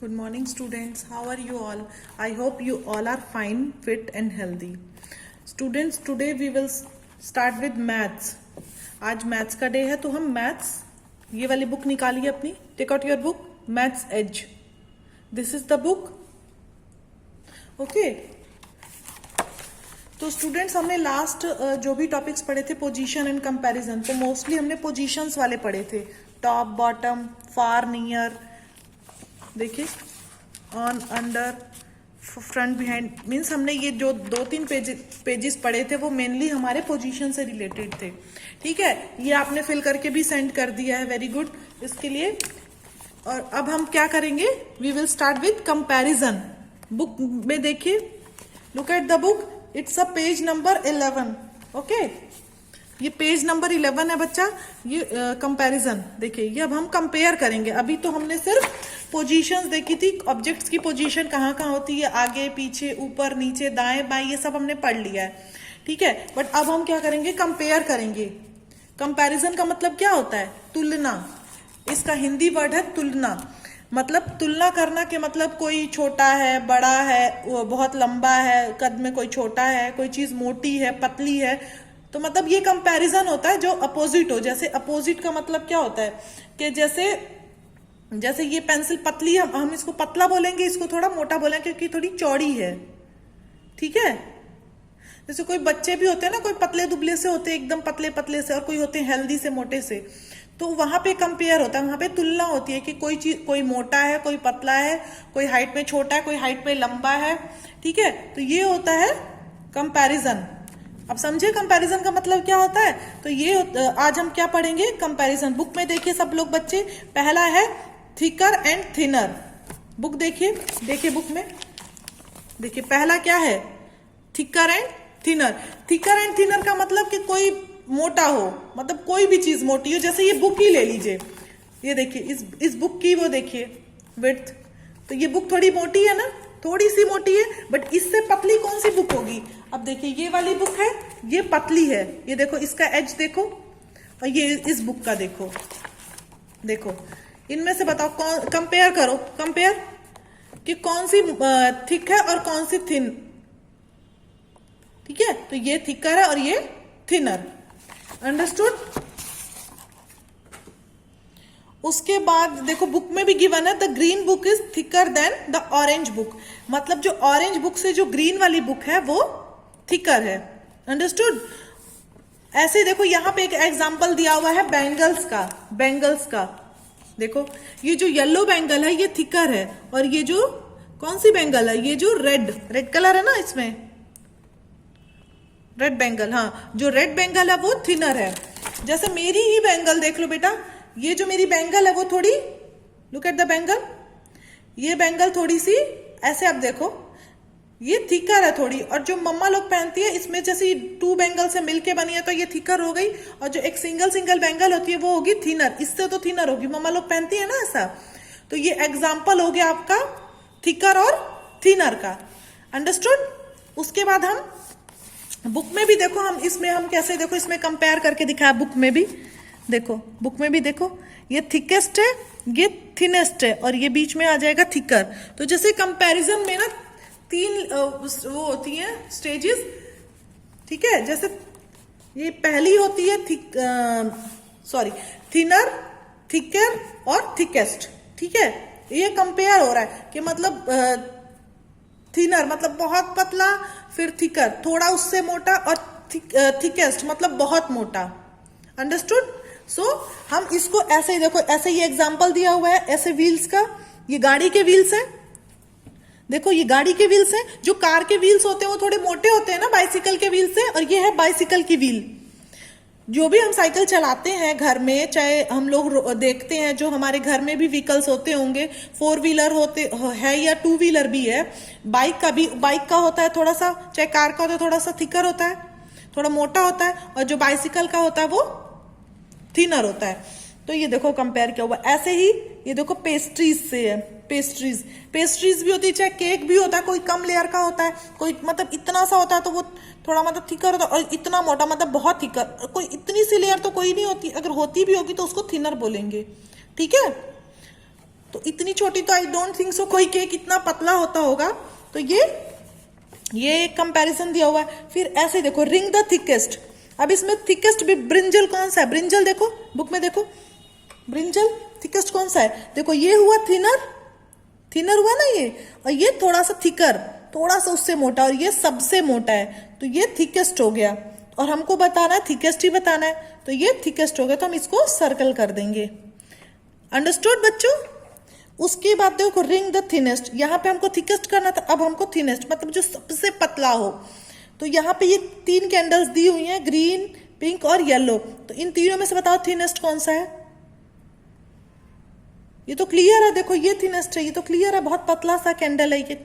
Good morning, students. How are you all? I hope you all are fine, fit, and healthy. Students, today we will start with maths. आज maths का day है तो हम maths ये वाली book निकालिए अपनी. Take out your book, maths as. This is the book. Okay. तो स्टूडेंट्स हमने लास्ट जो भी टॉपिक्स पढ़े थे पोजीशन एंड कंपैरिजन, तो मोस्टली हमने पोजीशंस वाले पढ़े थे. टॉप, बॉटम, फार, नियर, देखिए, on, under, front, behind. Means हमने ये जो 2-3 पेजेस पढ़े थे वो मेनली हमारे पोजीशन से रिलेटेड थे. ठीक है, ये आपने फिल करके भी सेंड कर दिया है. वेरी गुड इसके लिए. और अब हम क्या करेंगे, we will start with comparison. Book में देखिए, look at the book, it's a page number 11. Okay, ये पेज नंबर 11 है बच्चा. ये कंपैरिजन देखिए, ये अब हम कंपेयर करेंगे. अभी तो हमने सिर्फ पोजीशंस देखी थी, ऑब्जेक्ट्स की पोजीशन कहाँ कहाँ होती है, आगे पीछे, ऊपर नीचे, दाएं बाएं, ये सब हमने पढ़ लिया है. ठीक है, बट अब हम क्या करेंगे, कंपेयर करेंगे. कंपैरिजन का मतलब क्या होता है, तुलना. इसका हिंदी वर्ड है तुलना. मतलब तुलना करना के मतलब कोई छोटा है, बड़ा है, बहुत लंबा है, कद में कोई छोटा है, कोई चीज मोटी है, पतली है, तो मतलब ये कंपैरिजन होता है जो अपोजिट हो. जैसे अपोजिट का मतलब क्या होता है कि जैसे ये पेंसिल पतली है, हम इसको पतला बोलेंगे, इसको थोड़ा मोटा बोलेंगे क्योंकि थोड़ी चौड़ी है. ठीक है, जैसे कोई बच्चे भी होते हैं ना, कोई पतले दुबले से होते हैं, एकदम पतले पतले से, और कोई होते हैं हेल्दी से, मोटे से. तो वहां पे कंपेयर होता है, वहां पे तुलना होती है कि कोई चीज, कोई मोटा है, कोई पतला है, कोई हाइट में छोटा है, कोई हाइट में लंबा है. ठीक है, तो ये होता है कंपैरिजन. अब समझे कंपैरिजन का मतलब क्या होता है. तो ये आज हम क्या पढ़ेंगे, कंपैरिजन. बुक में देखिए सब लोग बच्चे, पहला है थिकर एंड थिनर. बुक देखिए बुक में देखिए, पहला क्या है, thicker and thinner. Thicker and thinner का मतलब कि कोई मोटा हो, मतलब कोई भी चीज मोटी हो. जैसे ये बुक ही ले लीजिए, ये देखिए, इस बुक की वो देखिए विड्थ, तो ये बुक थोड़ी मोटी है ना, थोड़ी सी मोटी है, बट इससे पतली कौन सी बुक होगी. अब देखिए, ये वाली बुक है, ये पतली है, ये देखो इसका एज देखो, और ये इस बुक का देखो, इनमें से बताओ, कौन, कंपेयर करो, कंपेयर कि कौन सी थिक है और कौन सी थिन. ठीक है, तो ये थिकर है और ये थिनर. अंडरस्टूड. उसके बाद देखो, बुक में भी गिवन है, the green book is thicker than the orange book. मतलब जो ऑरेंज बुक से जो ग्रीन वाली बुक है वो थिकर है. अंडरस्टूड. ऐसे देखो, यहां पे एक एग्जांपल दिया हुआ है बैंगल्स का. देखो, ये जो येलो बैंगल है ये थिकर है, और ये जो कौन सी बैंगल है, ये जो रेड कलर है ना, इसमें रेड बैंगल, हाँ, जो रेड बैंगल है वो थिनर है. जैसे मेरी ही बैंगल देख लो बेटा, ये जो मेरी बैंगल है वो थोड़ी, लुक एट द बैंगल, ये बैंगल थोड़ी सी ऐसे, आप देखो ये थिकर है थोड़ी. और जो मम्मा लोग पहनती है, इसमें जैसे 2 बैंगल से मिलके बनी है तो ये थिकर हो गई, और जो एक सिंगल बैंगल होती है वो होगी थिनर. इससे तो थिनर होगी, मम्मा लोग पहनती है ना ऐसा. तो ये एग्जाम्पल हो गया आपका थिकर और थिनर का. अंडरस्टूड. उसके बाद हम बुक में भी देखो, हम कैसे, देखो इसमें कंपेयर करके दिखाया. बुक में भी देखो, ये थिकेस्ट है, ये थिनेस्ट है, और ये बीच में आ जाएगा थिकर. तो जैसे कंपैरिजन में ना 3 वो होती है स्टेजेस. ठीक है, जैसे ये पहली होती है थिनर, थिकर और थिकेस्ट. ठीक है, ये कंपेयर हो रहा है कि मतलब थिनर मतलब बहुत पतला, फिर थिकर थोड़ा उससे मोटा, और थिकेस्ट मतलब बहुत मोटा. अंडरस्टूड. सो हम इसको ऐसे ही देखो, ऐसे ये एग्जांपल दिया हुआ है, ऐसे व्हील्स का. ये गाड़ी के व्हील्स है, देखो ये गाड़ी के व्हील्स हैं. जो कार के व्हील्स होते हैं वो थोड़े मोटे होते हैं ना बाइसिकल के व्हील्स से, और ये है बाइसिकल की व्हील. जो भी हम साइकिल चलाते हैं घर में, चाहे हम लोग देखते हैं, जो हमारे घर में भी व्हीकल्स होते होंगे, 4 व्हीलर होते है या 2 व्हीलर भी है. बाइक का होता है थोड़ा सा, चाहे कार का होता है थोड़ा सा थिकर होता है, थोड़ा मोटा होता है, और जो बाइसिकल का होता है वो थिनर होता है. तो ये देखो कंपेयर किया हुआ. ऐसे ही ये देखो पेस्ट्रीज से है, पेस्ट्रीज भी होती है, चाहे केक भी होता है, कोई कम लेयर का होता है, कोई मतलब इतना सा होता है तो वो थोड़ा मतलब थिकर होता है, और इतना मोटा मतलब बहुत थिकर. कोई इतनी सी लेयर तो कोई नहीं होती, अगर होती भी होगी तो उसको थिनर बोलेंगे. ठीक है, तो इतनी छोटी तो आई डोंट थिंक सो कोई केक इतना पतला होता होगा। तो ये एक कंपैरिजन दिया हुआ है। फिर ऐसे देखो, रिंग द थिकेस्ट। अब इसमें थिकेस्ट भी ब्रिंजल कौन सा है? ब्रिंजल देखो बुक में, देखो ब्रिंजल थिकेस्ट कौन सा है? देखो ये हुआ थिनर हुआ ना ये, और ये थोड़ा सा थिकर, थोड़ा सा उससे मोटा, और ये सबसे मोटा है, तो ये थिकेस्ट हो गया। और हमको बताना है थिकेस्ट ही बताना है, तो ये थिकेस्ट हो गया, तो हम इसको सर्कल कर देंगे। अंडरस्टूड बच्चों? उसके बाद देखो रिंग द थिनेस्ट, यहाँ पे हमको थिकेस्ट करना था, अब हमको थिनेस्ट मतलब जो सबसे पतला हो। तो यहाँ पे ये 3 कैंडल्स दी हुई हैं, ग्रीन, पिंक और येलो। तो इन तीनों में से बताओ थिनेस्ट कौन सा है? ये तो क्लियर है, देखो ये थिनेस्ट है, ये तो क्लियर है, बहुत पतला सा कैंडल है ये।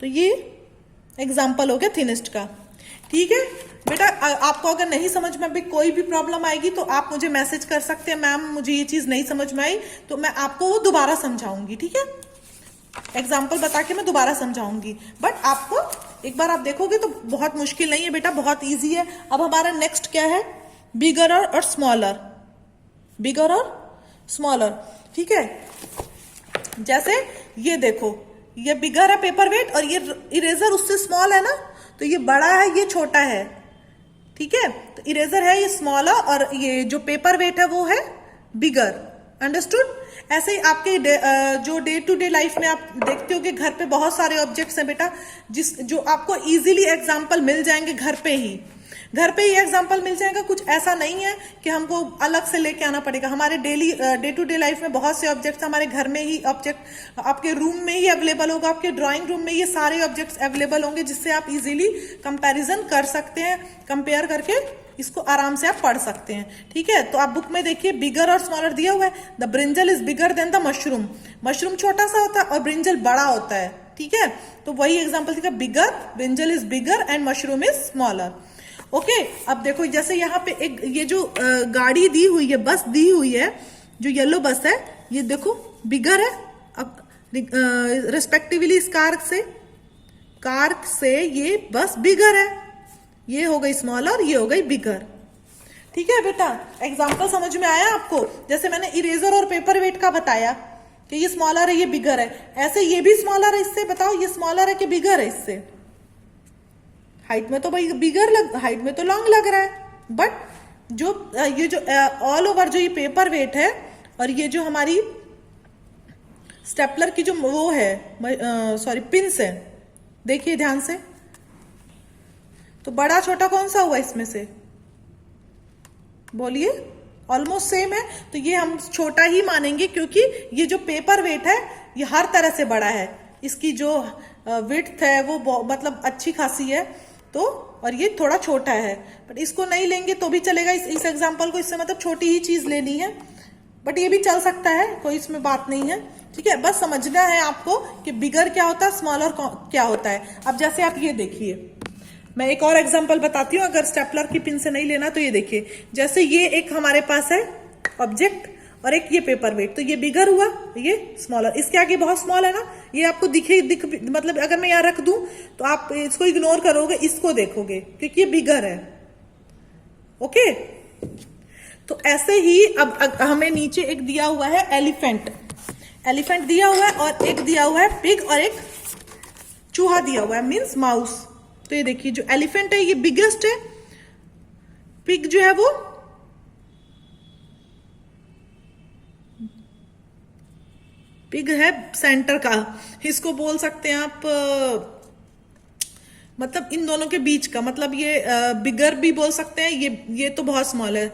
तो ये एग्जाम्पल हो गया थिनेस्ट का। ठीक है बेटा, आपको अगर नहीं समझ में भी कोई भी प्रॉब्लम आएगी तो आप मुझे मैसेज कर सकते हैं, मैम मुझे ये चीज नहीं समझ में आई, तो मैं आपको वो दोबारा समझाऊंगी। ठीक है, एग्जाम्पल बता के मैं दोबारा समझाऊंगी। बट आपको एक बार आप देखोगे तो बहुत मुश्किल नहीं है बेटा, बहुत ईजी है। अब हमारा नेक्स्ट क्या है? बिगर और स्मॉलर। बिगर और स्मॉलर, ठीक है। जैसे ये देखो, ये बिगर है पेपर वेट, और ये इरेजर उससे स्मॉल है ना, तो ये बड़ा है, ये छोटा है। ठीक है, तो इरेजर है ये स्मॉलर, और ये जो पेपर वेट है वो है बिगर। अंडरस्टूड? ऐसे ही आपके जो डे टू डे लाइफ में आप देखते हो कि घर पे बहुत सारे ऑब्जेक्ट्स हैं बेटा, जो आपको इजीली एग्जांपल मिल जाएंगे घर पे ही एग्जाम्पल मिल जाएगा। कुछ ऐसा नहीं है कि हमको अलग से लेके आना पड़ेगा। हमारे डे टू डे लाइफ में बहुत से ऑब्जेक्ट्स हमारे घर में ही, ऑब्जेक्ट आपके रूम में ही अवेलेबल होगा, आपके ड्राइंग रूम में ये सारे ऑब्जेक्ट्स अवेलेबल होंगे, जिससे आप इजीली कंपैरिजन कर सकते हैं, कंपेयर करके इसको आराम से आप पढ़ सकते हैं। ठीक है, तो आप बुक में देखिए बिगर और स्मॉलर दिया हुआ है। The brinjal is bigger than the mushroom. Mushroom छोटा सा होता है और ब्रिंजल बड़ा होता है। ठीक है, तो वही एग्जाम्पल दिखा, bigger, brinjal is bigger and mushroom is smaller. Okay, अब देखो जैसे यहाँ पे एक ये जो गाड़ी दी हुई है, बस दी हुई है, जो येलो बस है, ये देखो बिगर है। अब रिस्पेक्टिवली इस कार से ये बस बिगर है, ये हो गई स्मॉलर, ये हो गई बिगर। ठीक है बेटा, एग्जाम्पल समझ में आया आपको? जैसे मैंने इरेजर और पेपर वेट का बताया कि ये स्मॉलर है, ये बिगर है, ऐसे ये भी स्मॉलर है इससे। बताओ ये स्मॉलर है कि बिगर है इससे? हाइट में तो भाई बिगर हाइट में तो लॉन्ग लग रहा है, बट जो ये जो ऑल ओवर जो ये पेपर वेट है, और ये जो हमारी स्टेपलर की जो वो है, सॉरी पिंस है, देखिए ध्यान से, तो बड़ा छोटा कौन सा हुआ इसमें से? बोलिए, ऑलमोस्ट सेम है, तो ये हम छोटा ही मानेंगे, क्योंकि ये जो पेपर वेट है ये हर तरह से बड़ा है। इसकी जो विड्थ है वो मतलब अच्छी खासी है, तो और ये थोड़ा छोटा है, बट इसको नहीं लेंगे तो भी चलेगा। इस एग्जाम्पल को इससे मतलब छोटी ही चीज लेनी है, बट ये भी चल सकता है, कोई इसमें बात नहीं है। ठीक है, बस समझना है आपको कि बिगर क्या होता है, स्मॉलर क्या होता है। अब जैसे आप ये देखिए, मैं एक और एग्जांपल बताती हूँ, अगर स्टेपलर की पिन से नहीं लेना तो ये देखिए, जैसे ये एक हमारे पास है ऑब्जेक्ट और एक ये पेपर वेट, तो ये बिगर हुआ, ये स्मॉलर। इसके आगे बहुत स्मॉल है ना, ये आपको दिख मतलब अगर मैं यहाँ रख दूं तो आप इसको इग्नोर करोगे, इसको देखोगे क्योंकि ये बिगर है। ओके, तो ऐसे ही अब हमें नीचे एक दिया हुआ है एलिफेंट दिया हुआ है, और एक दिया हुआ है पिग, और एक चूहा दिया हुआ है, मीन्स माउस। तो ये देखिए जो एलिफेंट है ये बिगेस्ट है, पिग जो है वो पिग है सेंटर का, इसको बोल सकते हैं आप, मतलब इन दोनों के बीच का, मतलब ये बिगर भी बोल सकते हैं। ये तो बहुत स्मॉल है,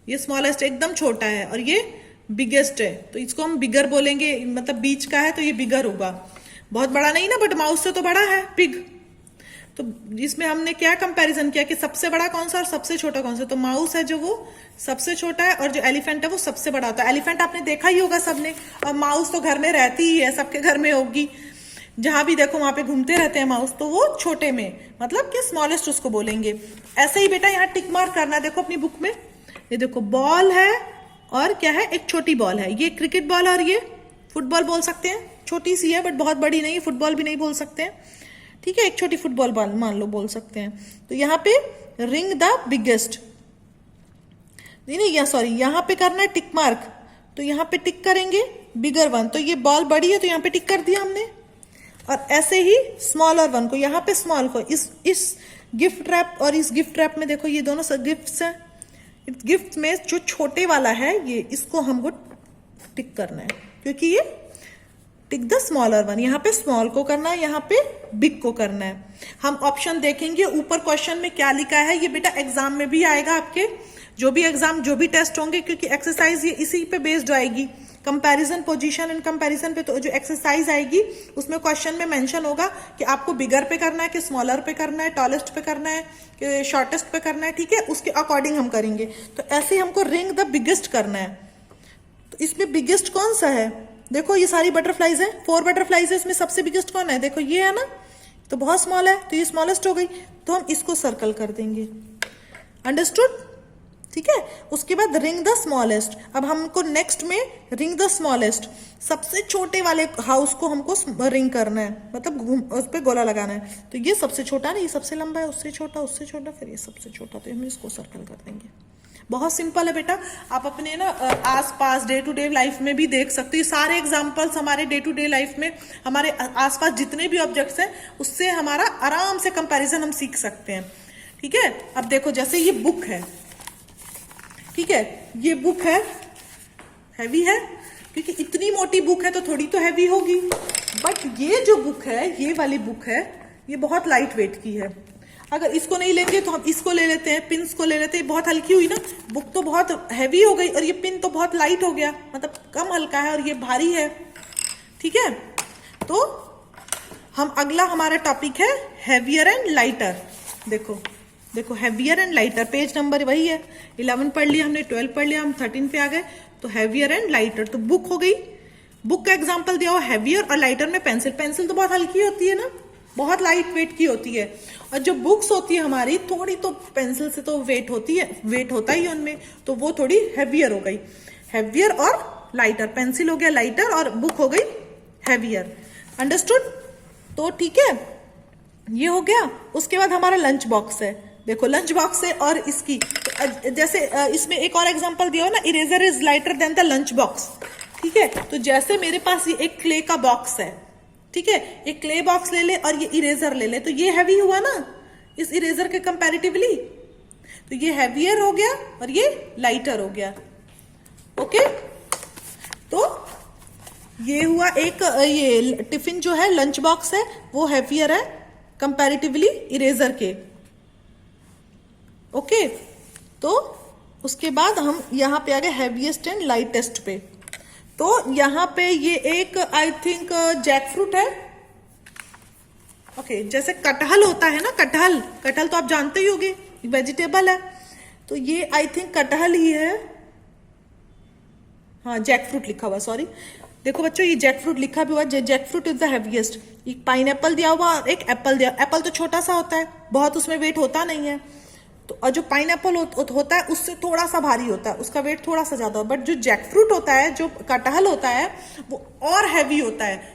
ये स्मॉलेस्ट एकदम छोटा है, और ये बिगेस्ट है, तो इसको हम बिगर बोलेंगे, मतलब बीच का है तो ये बिगर होगा। बहुत बड़ा नहीं ना, बट माउस से तो बड़ा है पिग। तो इसमें हमने क्या कंपैरिजन किया कि सबसे बड़ा कौन सा और सबसे छोटा कौन सा, तो माउस है जो वो सबसे छोटा है, और जो एलिफेंट है वो सबसे बड़ा होता है। एलिफेंट आपने देखा ही होगा सबने, और माउस तो घर में रहती ही है, सबके घर में होगी, जहां भी देखो वहां पे घूमते रहते हैं माउस, तो वो छोटे में मतलब कि स्मॉलेस्ट उसको बोलेंगे। ऐसे ही बेटा यहाँ टिक मार्क करना, देखो अपनी बुक में, ये देखो बॉल है और क्या है, एक छोटी बॉल है, ये क्रिकेट बॉल और ये फुटबॉल बोल सकते हैं, छोटी सी है बट बहुत बड़ी नहीं, फुटबॉल भी नहीं बोल सकते हैं। ठीक है, एक छोटी फुटबॉल बॉल मान लो बोल सकते हैं। तो यहाँ पे रिंग द बिगेस्ट, नहीं, सॉरी, यहाँ पे करना है टिक मार्क, तो यहाँ पे टिक करेंगे बिगर वन, तो ये बॉल बड़ी है तो यहाँ पे टिक कर दिया हमने। और ऐसे ही स्मॉलर वन को, यहाँ पे स्मॉल को, इस गिफ्ट रैप और इस गिफ्ट रैप में देखो ये दोनों गिफ्ट्स हैं। गिफ्ट में जो छोटे वाला है ये, इसको हमको टिक करना है, क्योंकि ये टिक द स्मॉलर वन, यहाँ पे स्मॉल को करना है, यहाँ पे बिग को करना है। हम ऑप्शन देखेंगे ऊपर क्वेश्चन में क्या लिखा है, ये बेटा एग्जाम में भी आएगा आपके, जो भी एग्जाम जो भी टेस्ट होंगे, क्योंकि एक्सरसाइज ये इसी पे बेस्ड आएगी, कंपैरिजन पोजीशन एंड कंपैरिजन पे। तो जो एक्सरसाइज आएगी उसमें क्वेश्चन में मेंशन होगा कि आपको बिगर पे करना है कि स्मॉलर पे करना है, टॉलेस्ट पे करना है कि शॉर्टेस्ट पे करना है, ठीक है, उसके अकॉर्डिंग हम करेंगे। तो ऐसे ही हमको रिंग द बिगेस्ट करना है। तो इसमें बिगेस्ट कौन सा है, देखो ये सारी बटरफ्लाईज है, 4 बटरफ्लाईज है, इसमें सबसे बिगेस्ट कौन है, देखो ये है ना, तो बहुत स्मॉल है तो ये स्मॉलेस्ट हो गई, तो हम इसको सर्कल कर देंगे। अंडरस्टूड, ठीक है। उसके बाद रिंग द स्मॉलेस्ट। अब हमको नेक्स्ट में रिंग द स्मॉलेस्ट, सबसे छोटे वाले हाउस को हमको रिंग करना है, मतलब उस पर गोला लगाना है। तो ये सबसे छोटा ना, ये सबसे लंबा है, उससे छोटा, फिर ये सबसे छोटा, तो हम इसको सर्कल कर देंगे। बहुत सिंपल है बेटा, आप अपने ना आसपास डे टू डे लाइफ में भी देख सकते हो। सारे एग्जांपल्स हमारे डे टू डे लाइफ में, हमारे आसपास जितने भी ऑब्जेक्ट्स हैं उससे हमारा आराम से कंपैरिजन हम सीख सकते हैं, ठीक है। अब देखो जैसे ये बुक है, ठीक है, ये बुक है, हैवी है, क्योंकि इतनी मोटी बुक है तो थोड़ी तो हैवी होगी। बट ये जो बुक है, ये वाली बुक है, ये बहुत लाइट वेट की है। अगर इसको नहीं लेंगे तो हम इसको ले लेते हैं, पिन्स को ले लेते हैं, बहुत हल्की हुई ना, बुक तो बहुत हैवी हो गई और ये पिन तो बहुत लाइट हो गया, मतलब कम हल्का है और ये भारी है, ठीक है। तो हम अगला हमारा टॉपिक है हैवियर एंड लाइटर। देखो heavier and lighter, page number वही है, 11 पढ़ लिया हमने, 12 पढ़ लिया, हम 13 पे आ गए। तो हैवियर एंड लाइटर, तो बुक हो गई, बुक का एग्जांपल दिया हो हैवियर, और लाइटर में पेंसिल। पेंसिल तो बहुत हल्की होती है ना, बहुत लाइट वेट की होती है, और जो बुक्स होती है हमारी थोड़ी तो पेंसिल से तो वेट होती है, वेट होता ही उनमें, तो वो थोड़ी हैवियर हो गई। हैवियर और लाइटर, पेंसिल हो गया लाइटर और बुक हो गई हैवियर। अंडरस्टूड, तो ठीक है, ये हो गया। उसके बाद हमारा लंच बॉक्स है, देखो लंच बॉक्स है और इसकी जैसे इसमें एक और एग्जांपल दिया हो ना, eraser is lighter than the lunch box, ठीक है। तो जैसे मेरे पास ये एक क्ले का बॉक्स है, ठीक है, एक क्ले बॉक्स ले ले और ये इरेजर ले ले, तो ये हैवी हुआ ना इस इरेजर के कंपैरेटिवली, तो ये हैवियर हो गया और ये लाइटर हो गया, ओके। तो ये हुआ एक, ये टिफिन जो है लंच बॉक्स है वो हैवियर है कंपैरेटिवली इरेजर के, ओके। तो उसके बाद हम यहाँ पे आ गए हैवीएस्ट एंड लाइटेस्ट पे। तो यहाँ पे ये एक आई थिंक जैक फ्रूट है, ओके। जैसे कटहल होता है ना, कटहल तो आप जानते ही होंगे, वेजिटेबल है, तो ये आई थिंक कटहल ही है, हाँ जैक फ्रूट लिखा हुआ, सॉरी। देखो बच्चों ये जैक फ्रूट लिखा भी हुआ, jackfruit is the heaviest. एक पाइनएप्पल दिया हुआ और एक एप्पल दिया, एप्पल तो छोटा सा होता है, बहुत उसमें वेट होता नहीं है, तो और जो पाइनएप्पल होता है उससे थोड़ा सा भारी होता है, उसका वेट थोड़ा सा ज्यादा, बट जो जैक फ्रूट होता है, जो कटहल होता है, वो और हैवी होता है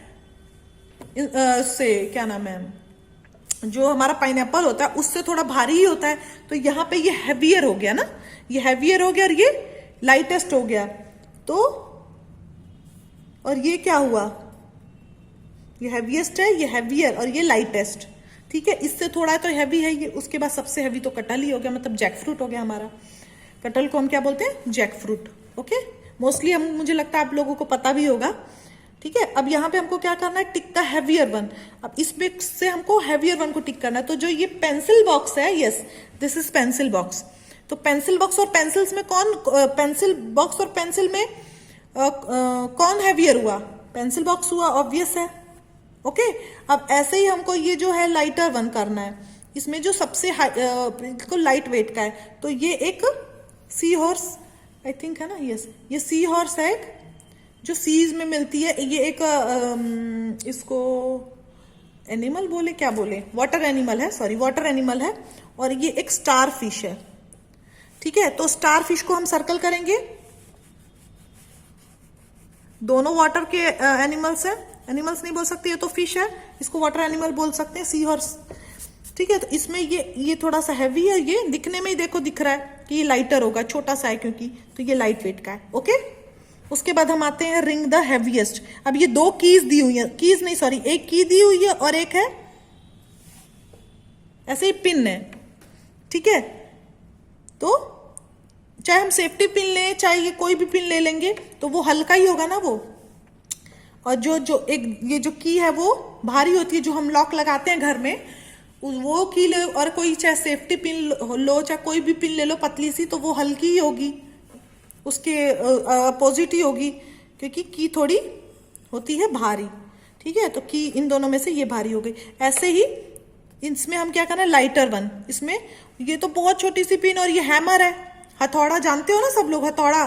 से, क्या नाम है, जो हमारा पाइनएप्पल होता है उससे थोड़ा भारी ही होता है। तो यहाँ पे ये हैवियर हो गया ना, ये हैवियर हो गया और ये लाइटेस्ट हो गया। तो और ये क्या हुआ, ये हैवीएस्ट है, ये हैवियर और ये लाइटेस्ट, ठीक है। इससे थोड़ा तो हैवी है ये, उसके बाद सबसे हैवी तो कटहल ही हो गया, मतलब जैक फ्रूट हो गया हमारा। कटहल को हम क्या बोलते हैं, जैक फ्रूट, ओके। मोस्टली हम, मुझे लगता है आप लोगों को पता भी होगा, ठीक है। अब यहाँ पे हमको क्या करना है, टिक द हैवियर वन। अब इसमें से हमको हैवियर वन को टिक करना है। तो जो ये पेंसिल बॉक्स है, yes this is pencil box. तो पेंसिल बॉक्स और पेंसिल्स में कौन, पेंसिल बॉक्स और पेंसिल में कौन हैवियर हुआ, पेंसिल बॉक्स हुआ, ऑब्वियस है, ओके। अब ऐसे ही हमको ये जो है लाइटर वन करना है, इसमें जो सबसे बिल्कुल लाइट वेट का है, तो ये एक सी हॉर्स आई थिंक है ना, यस ये सी हॉर्स है, एक जो सीज में मिलती है, ये एक इसको एनिमल बोले, क्या बोले, वाटर एनिमल है, सॉरी वाटर एनिमल है, और ये एक स्टार फिश है, ठीक है। तो स्टार फिश को हम सर्कल करेंगे, दोनों वाटर के एनिमल्स हैं, एनिमल्स नहीं बोल सकते, ये तो फिश है, इसको वाटर एनिमल बोल सकते हैं, सी हॉर्स, ठीक है। तो इसमें ये थोड़ा सा हैवी है, ये दिखने में ही देखो दिख रहा है कि ये लाइटर होगा, छोटा सा है क्योंकि, तो ये लाइट वेट का है, ओके। उसके बाद हम आते हैं रिंग द हैवीएस्ट। अब ये दो कीज दी हुई है, कीज नहीं सॉरी, एक की दी हुई है और एक है ऐसे ही पिन है, ठीक है। तो चाहे हम सेफ्टी पिन लें चाहे ये कोई भी पिन ले लेंगे तो वो हल्का ही होगा ना वो, और जो एक ये जो की है वो भारी होती है, जो हम लॉक लगाते हैं घर में, वो की ले, और कोई चाहे सेफ्टी पिन लो चाहे कोई भी पिन ले लो पतली सी, तो वो हल्की ही होगी, उसके अपोजिट ही होगी, क्योंकि की थोड़ी होती है भारी, ठीक है। तो की इन दोनों में से ये भारी हो गई। ऐसे ही इसमें हम क्या करना है, लाइटर वन, इसमें ये तो बहुत छोटी सी पिन, और ये हैमर है, हथौड़ा जानते हो ना सब लोग, हथौड़ा,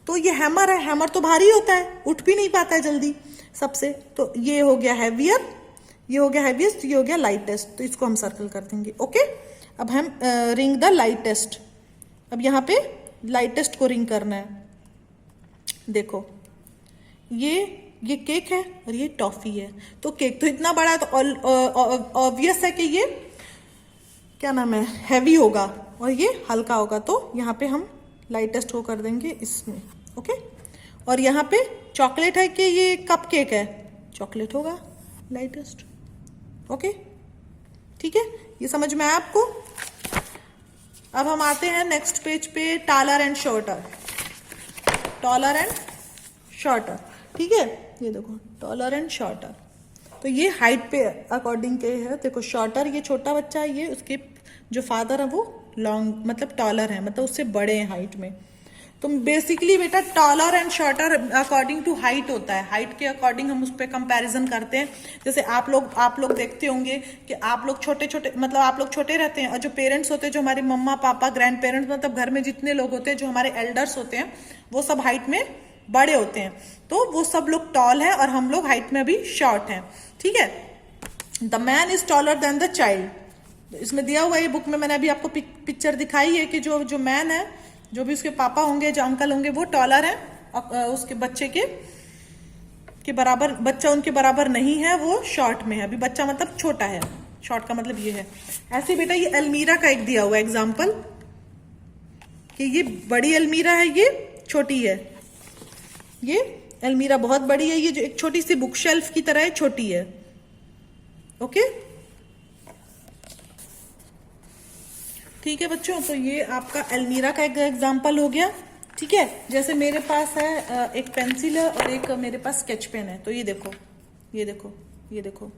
तो ये हैमर है, हैमर तो भारी होता है, उठ भी नहीं पाता है जल्दी सबसे। तो ये हो गया हैवियर, ये हो गया हैवीएस्ट, ये हो गया लाइटेस्ट, तो इसको हम सर्कल कर देंगे। ओके, अब हम रिंग द लाइटेस्ट। अब यहाँ पे लाइटेस्ट को रिंग करना है। देखो ये केक है और ये टॉफी है, तो केक तो इतना बड़ा है तो ऑब्वियस है कि ये क्या नाम है, हैवी होगा, और ये हल्का होगा, तो यहाँ पे हम लाइटेस्ट को कर देंगे इसमें। ओके, और यहाँ पे चॉकलेट है कि ये कप केक है, चॉकलेट होगा लाइटेस्ट। ओके, ठीक है, ये समझ में आया आपको। अब हम आते हैं नेक्स्ट पेज पे, taller and shorter, taller and shorter, ठीक है। ये देखो टॉलर एंड शॉर्टर, तो ये हाइट पे अकॉर्डिंग के है। देखो शॉर्टर ये छोटा बच्चा है, ये उसके जो फादर है वो लॉन्ग मतलब टॉलर है, मतलब उससे बड़े हैं हाइट में। तो बेसिकली बेटा taller and shorter according to height होता है, हाइट के अकॉर्डिंग हम उस पर कंपैरिजन करते हैं। जैसे आप लोग देखते होंगे कि आप लोग छोटे छोटे, मतलब आप लोग छोटे रहते हैं, और जो पेरेंट्स होते हैं, जो हमारे मम्मा पापा ग्रैंड पेरेंट्स, मतलब घर में जितने लोग होते हैं, जो हमारे एल्डर्स होते हैं, वो सब हाइट में बड़े होते हैं, तो वो सब लोग टॉल है और हम लोग हाइट में अभी शॉर्ट हैं, ठीक है। The man is taller than the child, इसमें दिया हुआ है बुक में, मैंने अभी आपको पिक्चर दिखाई है कि जो मैन है, जो भी उसके पापा होंगे, जो अंकल होंगे, वो टॉलर है, उसके बच्चे के बराबर, बच्चा उनके बराबर नहीं है, वो शॉर्ट में है अभी, बच्चा मतलब छोटा है, शॉर्ट का मतलब ये है। ऐसे बेटा ये अलमीरा का एक दिया हुआ एग्जाम्पल, कि ये बड़ी अलमीरा है, ये छोटी है, ये अलमीरा बहुत बड़ी है, ये जो एक छोटी सी बुक शेल्फ की तरह है, छोटी है। ओके, ठीक है बच्चों, तो ये आपका अलमीरा का एक एग्जाम्पल हो गया, ठीक है। जैसे मेरे पास है एक पेंसिल है और एक मेरे पास स्केच पेन है, तो ये देखो ये देखो ये देखो,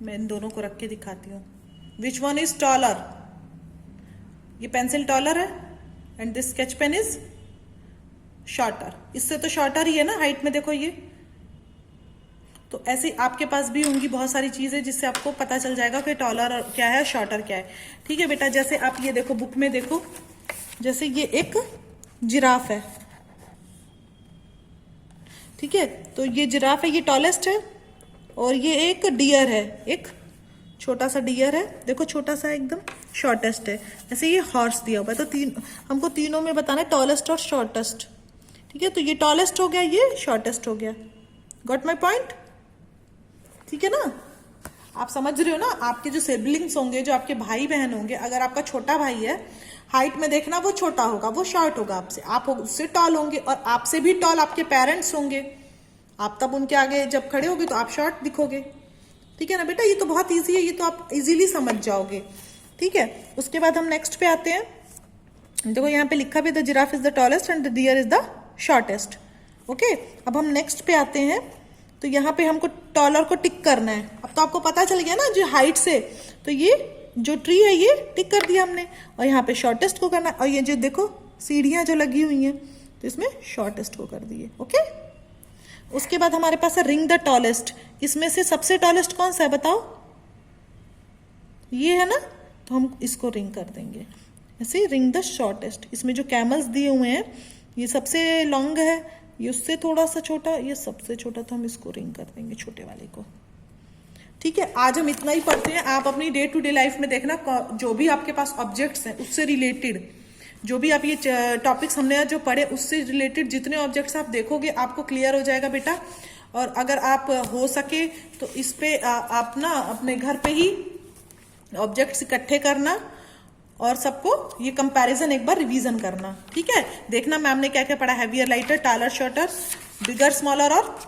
मैं इन दोनों को रख के दिखाती हूँ। विच वन इज टॉलर, ये पेंसिल टॉलर है and this sketch pen is shorter, इससे तो शॉर्टर ही है ना हाइट में, देखो ये। तो ऐसे आपके पास भी होंगी बहुत सारी चीजें जिससे आपको पता चल जाएगा कि टॉलर क्या है, शॉर्टर क्या है, ठीक है बेटा। जैसे आप ये देखो बुक में देखो, जैसे ये एक जिराफ है, ठीक है, तो ये जिराफ है, ये टॉलेस्ट है, और ये एक डियर है, एक छोटा सा डियर है, देखो छोटा सा एकदम शॉर्टेस्ट है। ऐसे ये हॉर्स दिया हुआ है, तो हमको तीनों में बताना है टॉलेस्ट और शॉर्टेस्ट, ठीक है। तो ये टॉलेस्ट हो गया, ये शॉर्टेस्ट हो गया, गॉट माई पॉइंट, ठीक है ना। आप समझ रहे हो ना, आपके जो सिबलिंग्स होंगे, जो आपके भाई बहन होंगे, अगर आपका छोटा भाई है, हाइट में देखना वो छोटा होगा, वो शॉर्ट होगा आपसे, आप उससे टॉल होंगे, और आपसे भी टॉल आपके पेरेंट्स होंगे, आप तब उनके आगे जब खड़े होगे तो आप शॉर्ट दिखोगे, ठीक है ना बेटा। ये तो बहुत ईजी है, ये तो आप इजीली समझ जाओगे, ठीक है। उसके बाद हम नेक्स्ट पे आते हैं। देखो यहाँ पे लिखा भी, the giraffe is the tallest and the deer is the shortest. Okay, अब हम नेक्स्ट पे आते हैं। तो यहाँ पे हमको टॉलर को टिक करना है। अब तो आपको पता चल गया ना जो हाइट से, तो ये जो ट्री है ये टिक कर दिया हमने, और यहाँ पे शॉर्टेस्ट को करना है, और ये जो देखो सीढ़ियाँ जो लगी हुई हैं, तो इसमें शॉर्टेस्ट को कर दिए। ओके, उसके बाद हमारे पास है रिंग द टॉलेस्ट। इसमें से सबसे टॉलेस्ट कौन सा है बताओ, ये है ना, तो हम इसको रिंग कर देंगे। ऐसे रिंग द शॉर्टेस्ट, इसमें जो कैमल्स दिए हुए हैं, ये सबसे लॉन्ग है, ये उससे थोड़ा सा छोटा, ये सबसे छोटा, तो हम इसको रिंग कर देंगे छोटे वाले को, ठीक है। आज हम इतना ही पढ़ते हैं। आप अपनी डे टू डे लाइफ में देखना, जो भी आपके पास ऑब्जेक्ट्स हैं उससे रिलेटेड, जो भी आप ये टॉपिक्स हमने जो पढ़े उससे रिलेटेड जितने ऑब्जेक्ट्स आप देखोगे आपको क्लियर हो जाएगा बेटा। और अगर आप हो सके तो इस पे आप ना अपने घर पे ही ऑब्जेक्ट्स इकट्ठे करना, और सबको ये कंपैरिजन एक बार रिवीजन करना, ठीक है। देखना मैम ने क्या क्या पढ़ा, हैवियर लाइटर, टालर शॉर्टर, बिगर स्मॉलर और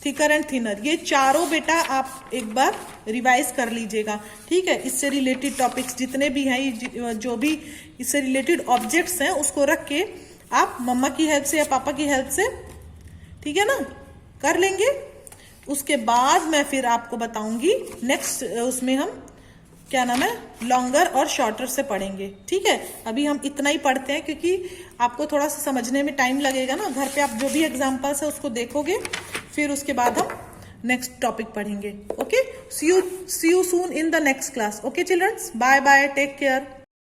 थिकर एंड थिनर, ये चारों बेटा आप एक बार रिवाइज कर लीजिएगा, ठीक है। इससे रिलेटेड टॉपिक्स जितने भी हैं, जो भी इससे रिलेटेड ऑब्जेक्ट्स हैं, उसको रख के आप मम्मा की हेल्प से या पापा की हेल्प से, ठीक है ना, कर लेंगे। उसके बाद मैं फिर आपको बताऊंगी नेक्स्ट, उसमें हम क्या नाम है, लॉन्गर और शॉर्टर से पढ़ेंगे, ठीक है। अभी हम इतना ही पढ़ते हैं क्योंकि आपको थोड़ा सा समझने में टाइम लगेगा ना, घर पे आप जो भी एग्जांपल्स है उसको देखोगे, फिर उसके बाद हम नेक्स्ट टॉपिक पढ़ेंगे। Okay, see you soon in the next class. Okay childrens, bye bye, take care.